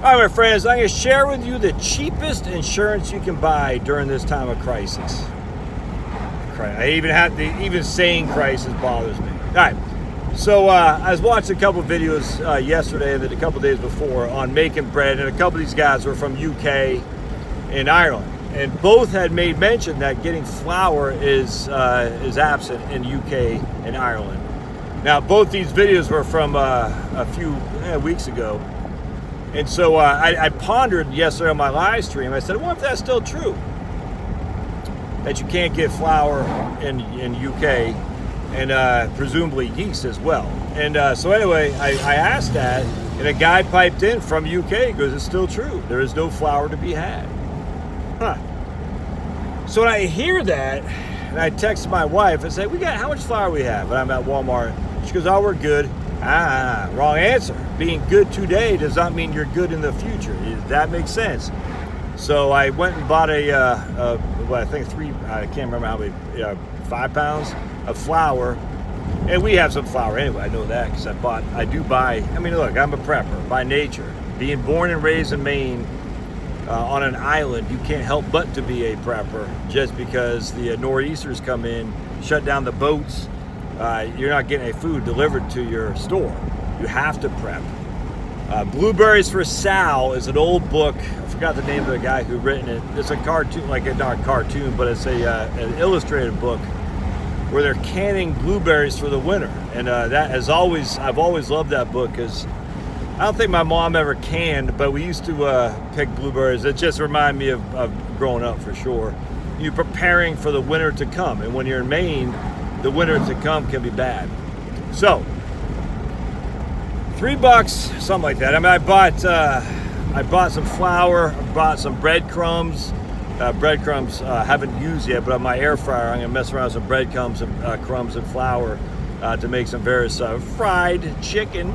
All right, my friends, I'm going to share with you the cheapest insurance you can buy during this time of crisis. Even saying crisis bothers me. All right, so I was watching a couple videos yesterday and then a couple days before on making bread, and a couple of these guys were from UK and Ireland, and both had made mention that getting flour is absent in UK and Ireland. Now, both these videos were from a few weeks ago. And so I pondered yesterday on my live stream. I said, what if that's still true? That you can't get flour in UK and presumably yeast as well. And so anyway, I asked that, and a guy piped in from UK because it's still true. There is no flour to be had. Huh. So when I hear that, and I text my wife and say, how much flour we have? And I'm at Walmart. She goes, oh, we're good. Wrong answer. Being good today does not mean you're good in the future. That makes sense. So I went and bought I can't remember how many, 5 pounds of flour. And we have some flour anyway. I know that because I do buy, look, I'm a prepper by nature. Being born and raised in Maine on an island, you can't help but to be a prepper just because the nor'easters come in, shut down the boats. You're not getting a food delivered to your store. You have to prep. Blueberries for Sal is an old book. I forgot the name of the guy who written it. It's a cartoon, not a cartoon, but it's an illustrated book where they're canning blueberries for the winter. And I've always loved that book because I don't think my mom ever canned, but we used to pick blueberries. It just reminded me of growing up for sure. You're preparing for the winter to come. And when you're in Maine, the winter to come can be bad. So, $3, something like that. I bought some flour, I bought some breadcrumbs. Haven't used yet, but on my air fryer, I'm gonna mess around with some breadcrumbs and crumbs and flour to make some various fried chicken.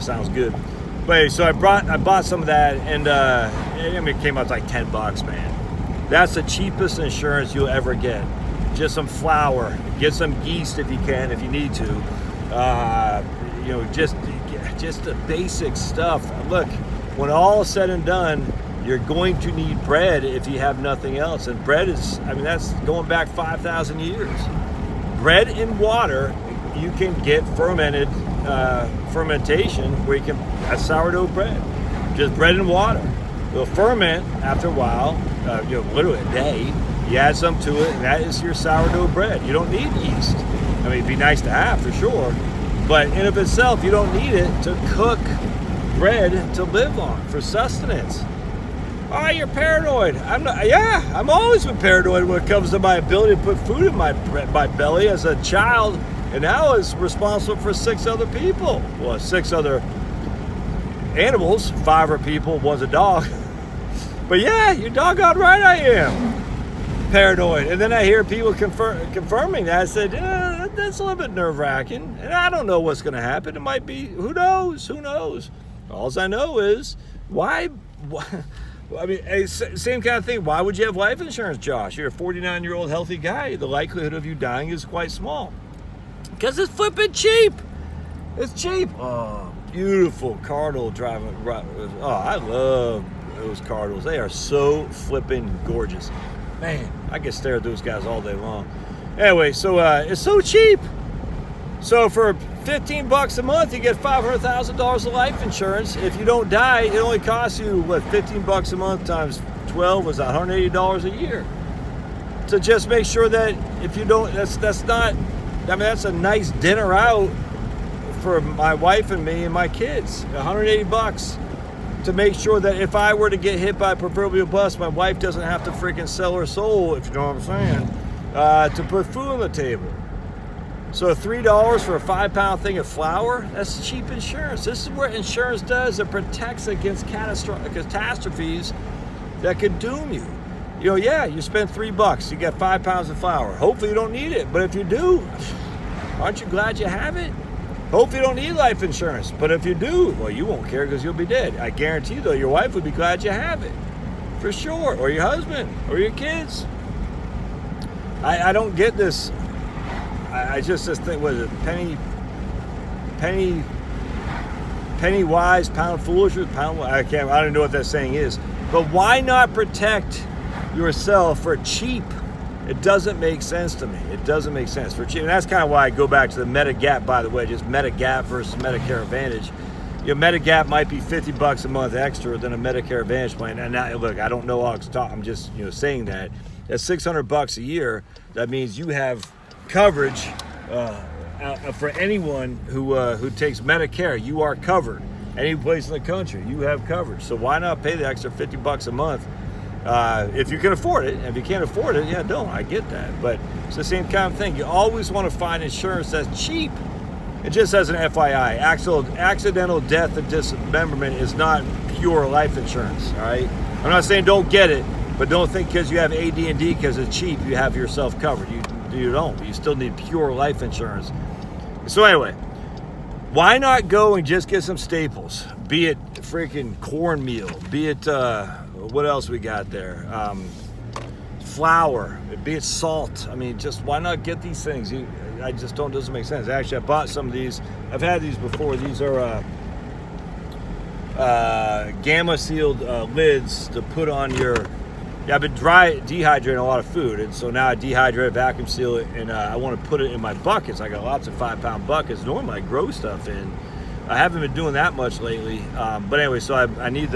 Sounds good. But anyway, so I bought some of that, and it came out like $10, man. That's the cheapest insurance you'll ever get. Just some flour, get some yeast if you can, if you need to. Just the basic stuff. Look, when all is said and done, you're going to need bread if you have nothing else. And bread is, that's going back 5,000 years. Bread and water, you can get fermentation where you can have sourdough bread. Just bread and water. It'll ferment after a while, literally a day. You add some to it, and that is your sourdough bread. You don't need yeast. It'd be nice to have for sure, but in of itself, you don't need it to cook bread to live on for sustenance. Oh, you're paranoid. I'm not. Yeah, I'm always been paranoid when it comes to my ability to put food in my belly as a child, and now is responsible for 6 other people. Well, 6 other animals. 5 are people, 1's a dog. But yeah, you're doggone right I am. Paranoid. And then I hear people confirming that. I said, that's a little bit nerve-wracking, and I don't know what's going to happen. It might be, who knows? All I know is, why same kind of thing. Why would you have life insurance, Josh? You're a 49-year-old healthy guy. The likelihood of you dying is quite small. Because it's flipping cheap. It's cheap. Oh, beautiful Cardinal driving. Oh, I love those Cardinals. They are so flipping gorgeous. Man, I can stare at those guys all day long. Anyway, so it's so cheap. So for $15 a month, you get $500,000 of life insurance. If you don't die, it only costs you, $15 a month times 12 is $180 a year. To just make sure that if you don't, that's not, that's a nice dinner out for my wife and me and my kids. $180. To make sure that if I were to get hit by a proverbial bus, my wife doesn't have to freaking sell her soul, if you know what I'm saying, to put food on the table. So $3 for a 5-pound thing of flour, that's cheap insurance. This is what insurance does. It protects against catastrophes that could doom you. You spend $3, you get 5 pounds of flour. Hopefully you don't need it, but if you do, aren't you glad you have it? Hopefully you don't need life insurance, but if you do, well, you won't care because you'll be dead. I guarantee you, though, your wife would be glad you have it, for sure, or your husband, or your kids. I don't get this. I just think, was it penny penny wise, pound foolish, or pound, I don't even know what that saying is. But why not protect yourself for cheap? It doesn't make sense to me. It doesn't make sense for cheap. And that's kind of why I go back to the Medigap, by the way, just Medigap versus Medicare Advantage. Medigap might be $50 a month extra than a Medicare Advantage plan. And now, look, I don't know all the talk. I'm just saying that. At $600 a year, that means you have coverage for anyone who takes Medicare. You are covered. Any place in the country, you have coverage. So why not pay the extra $50 a month if you can afford it? If you can't afford it, yeah, don't. I get that. But it's the same kind of thing. You always want to find insurance that's cheap. It just as an FYI, accidental death and dismemberment is not pure life insurance, all right? I'm not saying don't get it, but don't think because you have AD&D because it's cheap, you have yourself covered. You don't. You still need pure life insurance. So anyway, why not go and just get some staples? Be it freaking cornmeal, be it, what else we got there? Flour, be it salt. I mean, just why not get these things? Doesn't make sense. Actually, I bought some of these. I've had these before. These are gamma sealed lids to put on your. Yeah, I've been dehydrating a lot of food, and so now I dehydrate, vacuum seal it, and I want to put it in my buckets. I got lots of 5-pound buckets. Normally, I grow stuff in. I haven't been doing that much lately, but anyway, so I need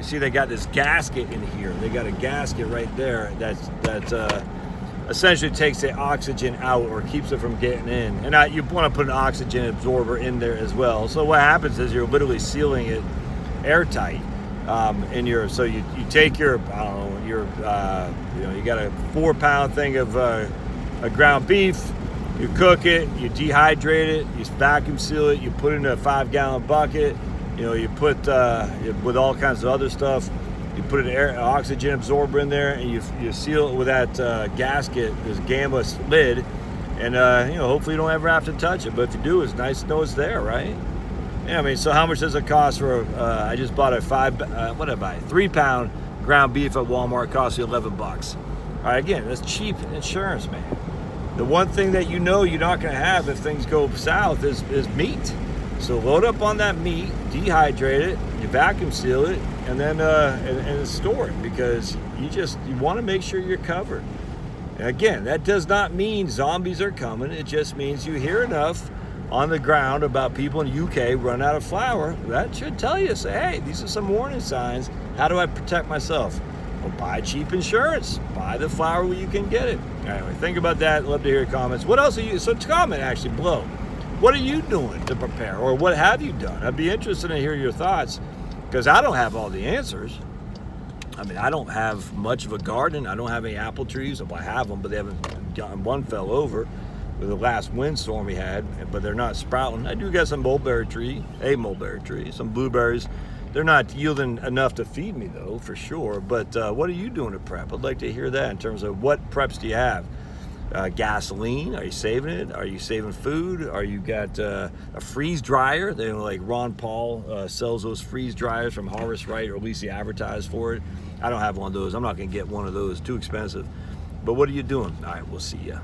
see, they got this gasket in here. They got a gasket right there that essentially takes the oxygen out or keeps it from getting in. And you want to put an oxygen absorber in there as well. So what happens is you're literally sealing it airtight. So you take your, I don't know, you got a 4-pound thing of a ground beef. You cook it, you dehydrate it, you vacuum seal it, you put it in a 5-gallon bucket. You put with all kinds of other stuff. You put an oxygen absorber in there, and you seal it with that gasket, this gamma lid, and hopefully you don't ever have to touch it. But if you do, it's nice to know it's there, right? Yeah, I mean, so how much does it cost for? I just bought a 3-pound ground beef at Walmart. It costs you $11. All right, again, that's cheap insurance, man. The one thing that you're not going to have if things go south is meat. So load up on that meat, dehydrate it, you vacuum seal it, and then and store it, because you want to make sure you're covered. And again, that does not mean zombies are coming. It just means you hear enough on the ground about people in the UK running out of flour. That should tell you, say, hey, these are some warning signs. How do I protect myself? Well, buy cheap insurance. Buy the flour where you can get it. Anyway, think about that. Love to hear your comments. What else are you? So comment actually below. What are you doing to prepare, or what have you done? I'd be interested to hear your thoughts, because I don't have all the answers. I mean, I don't have much of a garden. I don't have any apple trees. If I have them, but they haven't gotten, one fell over with the last windstorm we had, but they're not sprouting. I do got some a mulberry tree, some blueberries. They're not yielding enough to feed me though, for sure. But what are you doing to prep? I'd like to hear that in terms of what preps do you have? Gasoline, are you saving it? Are you saving food? Are you got a freeze dryer? They like Ron Paul sells those freeze dryers from Harvest Right, or at least he advertised for it. I don't have one of those. I'm not gonna get one of those, too expensive. But what are you doing? All right, we'll see ya.